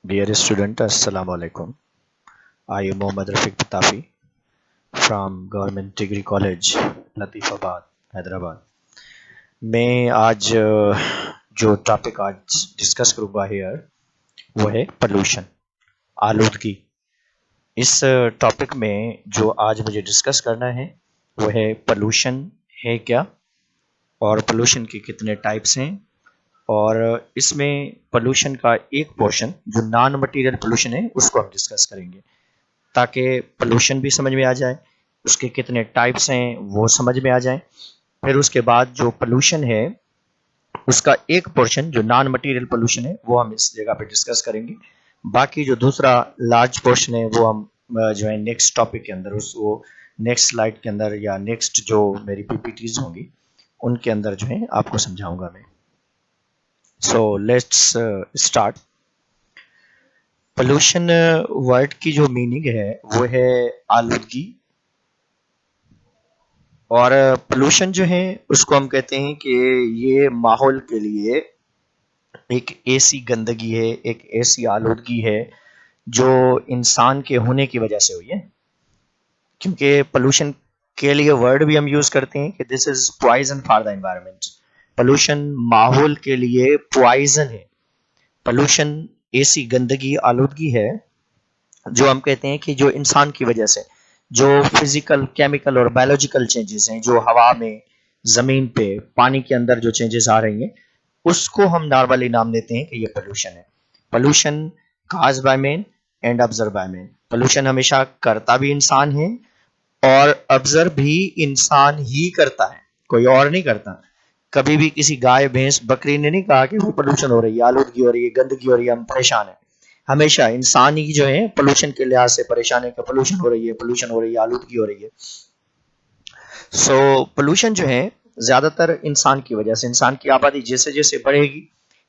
Dear student, Assalamu alaikum. I am Mohammad Rafiq Patafi from Government Degree College, Latifabad, Hyderabad. मैं आज जो topic आज discuss करूँगा here वो है पोल्यूशन, आलूदगी। इस टॉपिक में जो आज मुझे डिस्कस करना है वो है पोल्यूशन है क्या, और पोल्यूशन के कितने टाइप्स हैं, और इसमें पोल्यूशन का एक पोर्शन जो नॉन मटेरियल पोल्यूशन है उसको हम डिस्कस करेंगे, ताकि पोल्यूशन भी समझ में आ जाए, उसके कितने टाइप्स हैं वो समझ में आ जाए। फिर उसके बाद जो पोल्यूशन है उसका एक पोर्शन जो नॉन मटेरियल पोल्यूशन है वो हम इस जगह पे डिस्कस करेंगे। बाकी जो दूसरा लार्ज पोर्शन है वो हम जो है नेक्स्ट टॉपिक के अंदर वो नेक्स्ट स्लाइड के अंदर या नेक्स्ट जो मेरी पीपीटीज होंगी उनके अंदर जो है आपको समझाऊंगा मैं। So let's start. Pollution word की जो मीनिंग है वो है आलूदगी, और पोल्यूशन जो है उसको हम कहते हैं कि ये माहौल के लिए एक ऐसी गंदगी है, एक ऐसी आलूदगी है जो इंसान के होने की वजह से हुई है। क्योंकि पोल्यूशन के लिए वर्ड भी हम यूज करते हैं कि this is poison for the environment. Pollution माहौल के लिए पॉइजन है। पोल्यूशन ऐसी गंदगी, आलूदगी है जो हम कहते हैं कि जो इंसान की वजह से जो फिजिकल, केमिकल और बायोलॉजिकल चेंजेस हैं, जो हवा में, जमीन पे, पानी के अंदर जो चेंजेस आ रही हैं, उसको हम नॉर्मली नाम देते हैं कि ये पोल्यूशन है। Pollution cause by man and observe by man. Pollution हमेशा करता भी इंसान है और ऑब्जर्व भी इंसान ही करता है, कोई और नहीं करता। कभी भी किसी गाय, भैंस, बकरी ने नहीं कहा कि वो पोल्यूशन हो रही है, आलूदगी हो रही है, गंदगी हो रही है, हम परेशान है। हमेशा इंसान ही जो है पोल्यूशन के लिहाज से परेशान है कि पोल्यूशन हो रही है, पोल्यूशन हो रही है, आलूदगी हो रही है। सो पोल्यूशन जो है ज्यादातर इंसान की वजह से, इंसान की आबादी जैसे जैसे बढ़ेगी,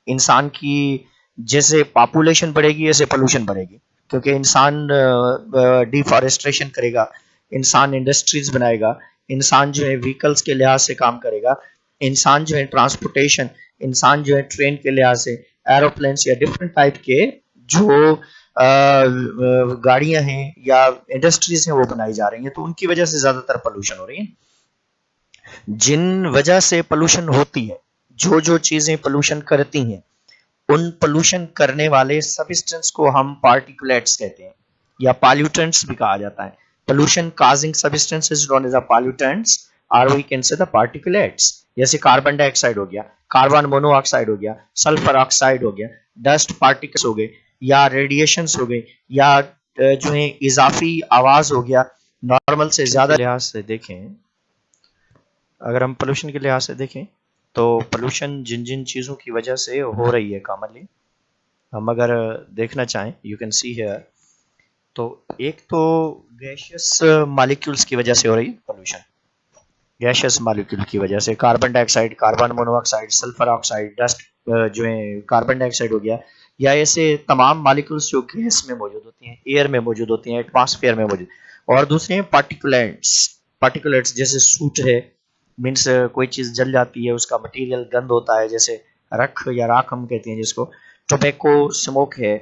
इंसान की जैसे पॉपुलेशन बढ़ेगी ऐसे पोल्यूशन बढ़ेगी। क्योंकि इंसान डिफॉरेस्ट्रेशन करेगा, इंसान इंडस्ट्रीज बनाएगा, इंसान जो है व्हीकल्स के लिहाज से काम करेगा, इंसान जो है ट्रांसपोर्टेशन, इंसान जो है ट्रेन के लिहाज से एरोप्लेन्स या डिफरेंट टाइप के जो गाड़ियां हैं या इंडस्ट्रीज हैं वो बनाई जा रही हैं, तो उनकी वजह से ज्यादातर पोल्यूशन हो रही है। जिन वजह से पोल्यूशन होती है, जो जो चीजें पोल्यूशन करती हैं, उन पोल्यूशन करने वाले सब्सटेंस को हम पार्टिकुलेट्स कहते हैं या पॉल्यूटेंट्स भी कहा जाता है। Pollution causing substances known as a pollutants और we can say the particulates. जैसे कार्बन डाइऑक्साइड हो गया, कार्बन मोनोऑक्साइड हो गया, सल्फर ऑक्साइड हो गया, डस्ट पार्टिकल्स हो गए, या रेडिएशंस हो गए, या जो है इजाफी आवाज हो गया। नॉर्मल से ज्यादा लिहाज से देखें, अगर हम पोल्यूशन के लिहाज से देखें तो पोल्यूशन जिन जिन चीज़ों की वजह से हो रही है कॉमनली, हम अगर देखना चाहें, यू कैन सी हियर, तो एक तो गैशियस मॉलिक्यूल्स की वजह से हो रही है पोल्यूशन। गैशियस मॉलिक्यूल की वजह से carbon dioxide, carbon monoxide, sulphur oxide, dust जो है कार्बन डाइऑक्साइड हो गया, या ऐसे तमाम मॉलिक्यूल्स जो गैस में मौजूद होती हैं, एयर में मौजूद होती हैं, एटमॉस्फेयर में मौजूद। और दूसरे हैं पार्टिकुलेट्स। पार्टिकुलेट्स जैसे सूट है, मीन्स कोई चीज जल जाती है, उसका मटेरियल गंद होता है, जैसे रख या राख हम कहते हैं जिसको। टोबैको स्मोक है,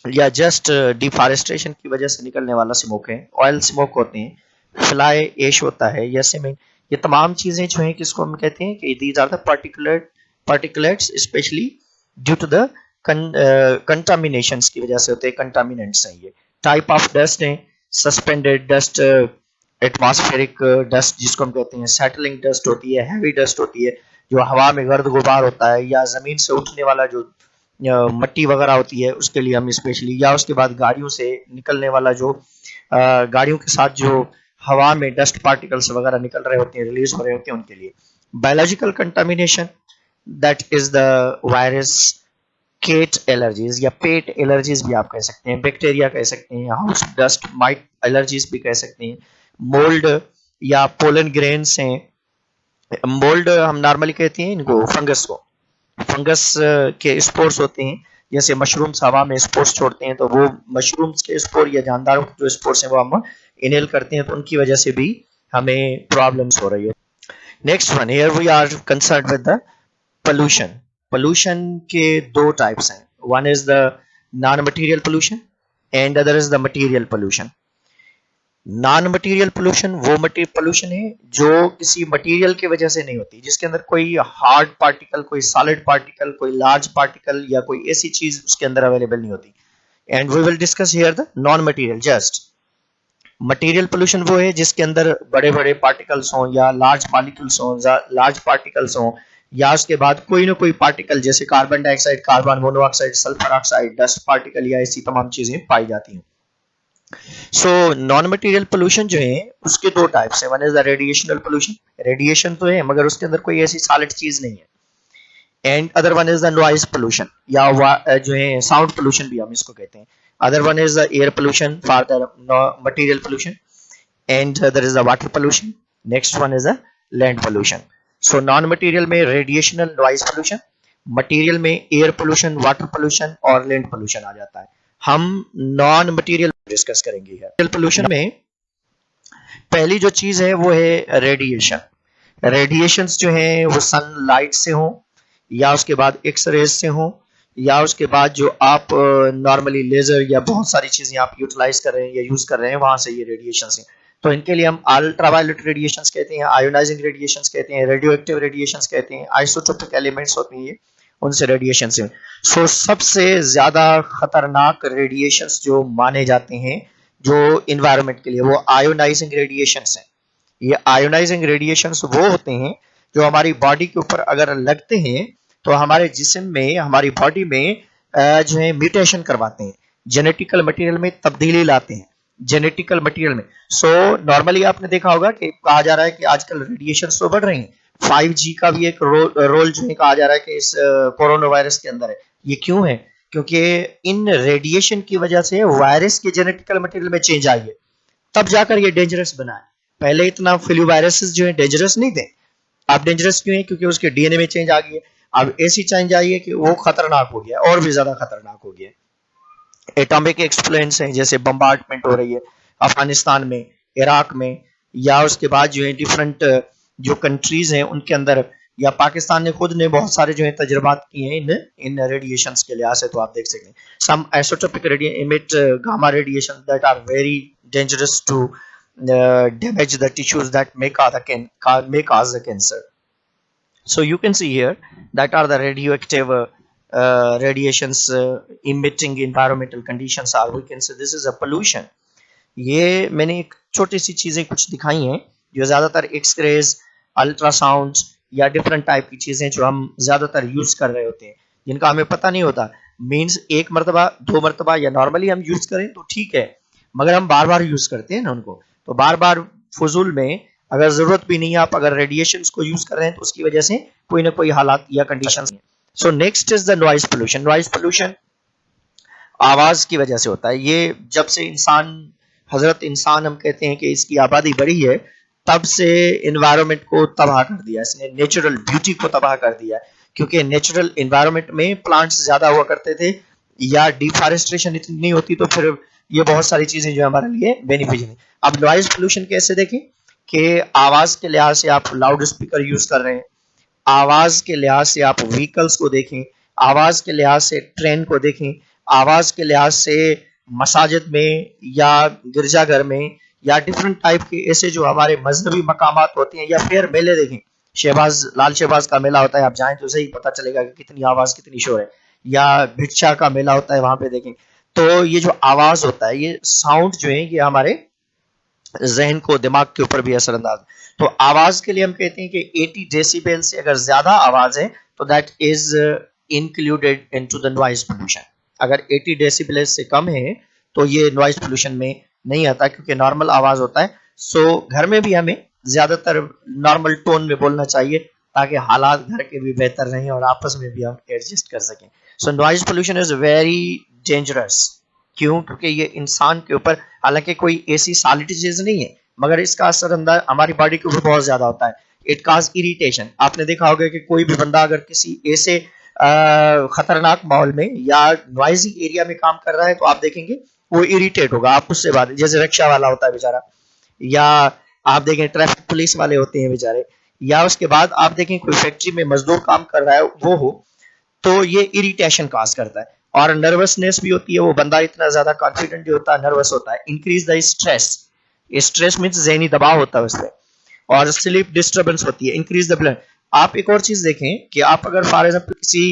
या जस्ट डिफॉरेस्टेशन की वजह से निकलने वाला स्मोक है, ऑयल स्मोक होते हैं, फ्लाई एश होता है, या सीमेंट। ये तमाम चीजें जो हैं किसको हम कहते हैं कि these are the particulates specially due to the contaminations की वजह से होते हैं, कंटामिनेंट्स हैं ये। टाइप ऑफ डस्ट है, सस्पेंडेड डस्ट, एटमॉस्फेरिक डस्ट जिसको हम कहते हैं, सेटलिंग डस्ट होती है, हैवी डस्ट होती है जो हवा में गर्द गुबार होता है, या जमीन से उठने वाला जो मट्टी वगैरह होती है उसके लिए हम स्पेशली, या उसके बाद गाड़ियों से निकलने वाला जो गाड़ियों के साथ जो हवा में डस्ट पार्टिकल्स वगैरह निकल रहे होते हैं, रिलीज हो रहे होते हैं, उनके लिए। Biological contamination, that is the virus, cat allergies या पेट एलर्जीज भी आप कह सकते हैं, बैक्टीरिया कह सकते हैं, हाउस डस्ट माइट एलर्जीज भी कह सकते हैं, मोल्ड या पोलन ग्रेन्स हैं। मोल्ड हम नॉर्मली कहते हैं इनको फंगस को, फंगस के स्पोर्स होते हैं, जैसे मशरूम्स हवा में स्पोर्स छोड़ते हैं, तो वो मशरूम्स के स्पोर या जानदारों के जो स्पोर्स हैं वो हम इनहेल करते हैं, तो उनकी वजह से भी हमें प्रॉब्लम्स हो रही है। Next one, here we are concern with the pollution. Pollution के दो टाइप्स हैं, one is the non material pollution and other is the material pollution. Non material pollution वो पोल्यूशन है जो किसी मटेरियल की वजह से नहीं होती, जिसके अंदर कोई हार्ड पार्टिकल, कोई सॉलिड पार्टिकल, कोई लार्ज पार्टिकल या कोई ऐसी चीज उसके अंदर अवेलेबल नहीं होती। And we will discuss here the non material. Just material pollution वो है जिसके अंदर बड़े बड़े पार्टिकल्स हों या लार्ज मॉलिक्यूल्स हों, लार्ज पार्टिकल्स हों, या उसके बाद कोई ना कोई पार्टिकल जैसे carbon dioxide, carbon monoxide, sulphur oxide, dust particle या ऐसी तमाम चीजें पाई जाती हैं। सो नॉन मटेरियल पोल्यूशन जो है उसके दो टाइप्स है। One is the radiational pollution, radiation तो है मगर उसके अंदर कोई ऐसी सॉलिड चीज नहीं है। And other one is the noise pollution या जो है साउंड पोल्यूशन भी हम इसको कहते हैं। Other one is the air pollution for the material pollution and other is the water pollution. Next one is the land pollution. So non material में radiational noise pollution, material में air pollution, water pollution और land pollution आ जाता है। हम non material discuss करेंगे। Air pollution में पहली जो चीज है वो है रेडिएशन। रेडिएशंस जो है वो सनलाइट से हो या उसके बाद एक्सरेज से हो या उसके बाद जो आप नॉर्मली लेजर या बहुत सारी चीजें आप यूटिलाइज कर रहे हैं या यूज कर रहे हैं वहां से ये रेडिएशंस हैं। तो इनके लिए हम अल्ट्रावायलेट रेडिएशंस कहते हैं, आयोनाइजिंग रेडिएशंस कहते हैं, रेडियो एक्टिव रेडिएशंस कहते हैं, आइसोटोपिक एलिमेंट्स होते हैं ये, उनसे रेडिएशन से। सो सबसे ज्यादा खतरनाक रेडिएशंस जो माने जाते हैं जो इन्वायरमेंट के लिए वो आयोनाइजिंग रेडिएशंस हैं। ये आयोनाइजिंग रेडिएशंस वो होते हैं जो हमारी बॉडी के ऊपर अगर लगते हैं तो हमारे जिस्म में, हमारी बॉडी में जो है म्यूटेशन करवाते हैं, जेनेटिकल मटेरियल में तब्दीली लाते हैं, जेनेटिकल मटेरियल में। सो नॉर्मली आपने देखा होगा कि कहा जा रहा है कि आजकल रेडिएशन तो बढ़ रही हैं, 5G का भी एक रोल जो है कहा जा रहा है कि इस कोरोना वायरस के अंदर है। ये क्यों है? क्योंकि इन रेडिएशन की वजह से वायरस के जेनेटिकल मटेरियल में चेंज आई है, तब जाकर ये डेंजरस बना है। पहले इतना फ्लू वायरसेस जो है डेंजरस नहीं थे। अब डेंजरस क्यों है? क्योंकि उसके डीएनए में चेंज आ गई है। अब ऐसी चेंज आई है कि वो खतरनाक हो गया, और भी ज्यादा खतरनाक हो गया। एटॉमिक एक्सप्लोजन है, जैसे बम्बार्डमेंट हो रही है अफगानिस्तान में, इराक में, या उसके बाद जो है डिफरेंट जो कंट्रीज हैं उनके अंदर, या पाकिस्तान ने खुद ने बहुत सारे जो है तजुर्बात किए हैं इन रेडिएशंस के लिहाज से। तो आप देख सकते हैं some isotopic emit gamma radiation that are very dangerous to damage the tissues that may cause the cancer. So you can see here that are the radioactive radiations emitting environmental conditions, or we can say this is a pollution. ये मैंने एक छोटी सी चीजें कुछ दिखाई हैं जो ज्यादातर एक्सरेज, अल्ट्रासाउंड या डिफरेंट टाइप की चीजें जो हम ज्यादातर यूज कर रहे होते हैं, जिनका हमें पता नहीं होता। मीन्स एक मरतबा, दो मरतबा या नॉर्मली हम यूज करें तो ठीक है, मगर हम बार बार यूज करते हैं ना उनको, तो बार बार फजूल में अगर जरूरत भी नहीं है, आप अगर रेडिएशंस को यूज कर रहे हैं तो उसकी वजह से कोई ना कोई हालात या conditions. So next is the noise pollution. Noise pollution आवाज की वजह से होता है। ये जब से हजरत इंसान हम कहते हैं कि इसकी आबादी बढ़ी है, तब से इन्वायरमेंट को तबाह कर दिया, इसने नेचुरल ब्यूटी को तबाह कर दिया। क्योंकि नेचुरल इन्वायरमेंट में प्लांट्स ज्यादा हुआ करते थे या डिफॉरेस्टेशन इतनी नहीं होती, तो फिर ये बहुत सारी चीजें जो हमारे लिए बेनिफिशियल है। अब नॉइज पोल्यूशन कैसे देखें कि आवाज के लिहाज से आप लाउड स्पीकर यूज कर रहे हैं, आवाज के लिहाज से आप व्हीकल्स को देखें, आवाज के लिहाज से ट्रेन को देखें, आवाज के लिहाज से मसाजिद में या गिरजाघर में या डिफरेंट टाइप के ऐसे जो हमारे मजहबी मकामात होते हैं, या फिर मेले देखें, लाल शहबाज का मेला होता है, आप जाएं तो सही पता चलेगा कि कितनी आवाज, कितनी शोर है। या भिक्षा का मेला होता है, वहां पे देखें तो ये जो आवाज होता है, ये साउंड जो है, ये हमारे जहन को, दिमाग के ऊपर भी असरअंदाज। तो आवाज के लिए हम कहते हैं कि 80 डेसिबल से अगर ज्यादा आवाज है तो that is included into the noise pollution. अगर 80 डेसिबल से कम है तो ये नॉइज पोल्यूशन में नहीं आता, क्योंकि नॉर्मल आवाज होता है। सो घर में भी हमें ज्यादातर नॉर्मल टोन में बोलना चाहिए ताकि हालात घर के भी बेहतर रहें और आपस में भी हम एडजस्ट कर सकें। So noise pollution is very dangerous. क्यों? क्योंकि ये इंसान के ऊपर, हालांकि कोई ऐसी सॉलिड चीज नहीं है, मगर इसका असर अंदर हमारी बॉडी के ऊपर बहुत ज्यादा होता है। It cause irritation. आपने देखा होगा कि कोई भी बंदा अगर किसी ऐसे खतरनाक माहौल में या नॉइजी एरिया में काम कर रहा है तो आप देखेंगे वो इरिटेट होगा, आप उससे बात, जैसे रिक्शा वाला होता है बेचारा, या आप देखें ट्रैफिक पुलिस वाले होते हैं बेचारे, या उसके बाद आप देखें कोई फैक्ट्री में मजदूर काम कर रहा है वो हो, तो ये इरिटेशन काज करता है। और नर्वसनेस भी होती है, वो बंदा इतना ज्यादा कॉन्फिडेंट नहीं होता, नर्वस होता है। Increase the stress, stress means ज़हनी दबाव होता है उसमें। और स्लीप डिस्टर्बेंस होती है। Increase the blood. आप एक और चीज देखें कि आप अगर फॉर एग्जाम्पल किसी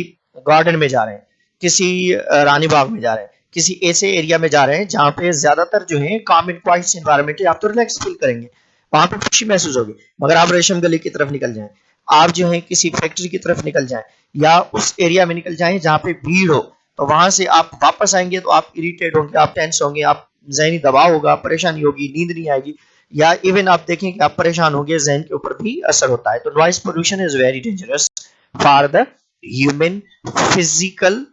गार्डन में जा रहे हैं, किसी रानी बाग में जा रहे हैं, किसी ऐसे एरिया में जा रहे हैं जहाँ पे ज्यादातर जो है काम एंड क्वाइट एनवायरमेंट है, आप तो रिलैक्स फील करेंगे, वहां पे खुशी महसूस होगी। मगर आप रेशम गली की तरफ निकल जाएं, आप जो है किसी फैक्ट्री की तरफ निकल जाएं, या उस एरिया में निकल जाएं जहाँ पे भीड़ हो, तो वहां से आप वापस आएंगे तो आप इरिटेट होंगे, आप टेंस होंगे, आप ज़हनी दबाव होगा, परेशानी होगी, नींद नहीं आएगी, या इवन आप देखें कि आप परेशान होंगे, जहन के ऊपर भी असर होता है। तो noise pollution is very dangerous for the human physical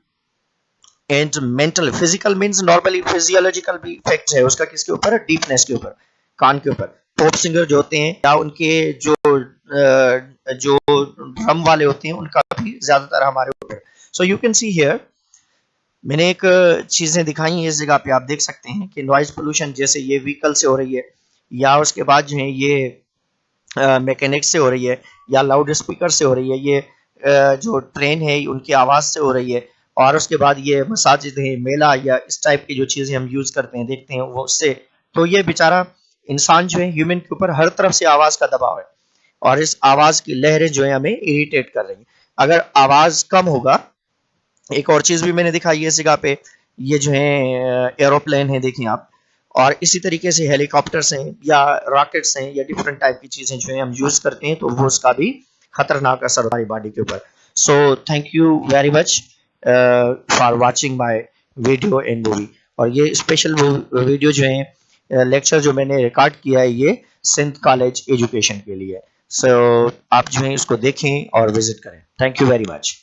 and mental. Physical means normally physiological भी इफेक्ट है उसका, किसके ऊपर? डीपनेस के ऊपर, कान के ऊपर। पॉप सिंगर जो होते हैं या उनके जो ड्रम वाले होते हैं उनका भी ज्यादातर हमारे ऊपर। So you can see here, मैंने एक चीजें दिखाई हैं इस जगह पे, आप देख सकते हैं कि नॉइज पोल्यूशन जैसे ये व्हीकल से हो रही है, या उसके बाद जो है ये मैकेनिक से हो रही है, या लाउड स्पीकर से हो रही है, ये जो ट्रेन है उनकी आवाज से हो रही है, और उसके बाद ये मसाजिद है, मेला या इस टाइप की जो चीजें हम यूज करते हैं, देखते हैं, वो उससे। तो ये बेचारा इंसान जो है, ह्यूमन के ऊपर हर तरफ से आवाज का दबाव है, और इस आवाज की लहरें जो है हमें इरिटेट कर रही है। अगर आवाज कम होगा, एक और चीज भी मैंने दिखाई है इस जगह पे, ये जो है एरोप्लेन है, देखिए आप, और इसी तरीके से हेलीकॉप्टर्स हैं या रॉकेट्स हैं या डिफरेंट टाइप की चीजें जो है हम यूज करते हैं, तो वो उसका भी खतरनाक असर होता है बॉडी के ऊपर। So thank you very much for watching my video and movie. और ये स्पेशल वीडियो जो है लेक्चर जो मैंने रिकॉर्ड किया है, ये सिंध कॉलेज एजुकेशन के लिए। सो आप जो है इसको देखें और विजिट करें। Thank you very much.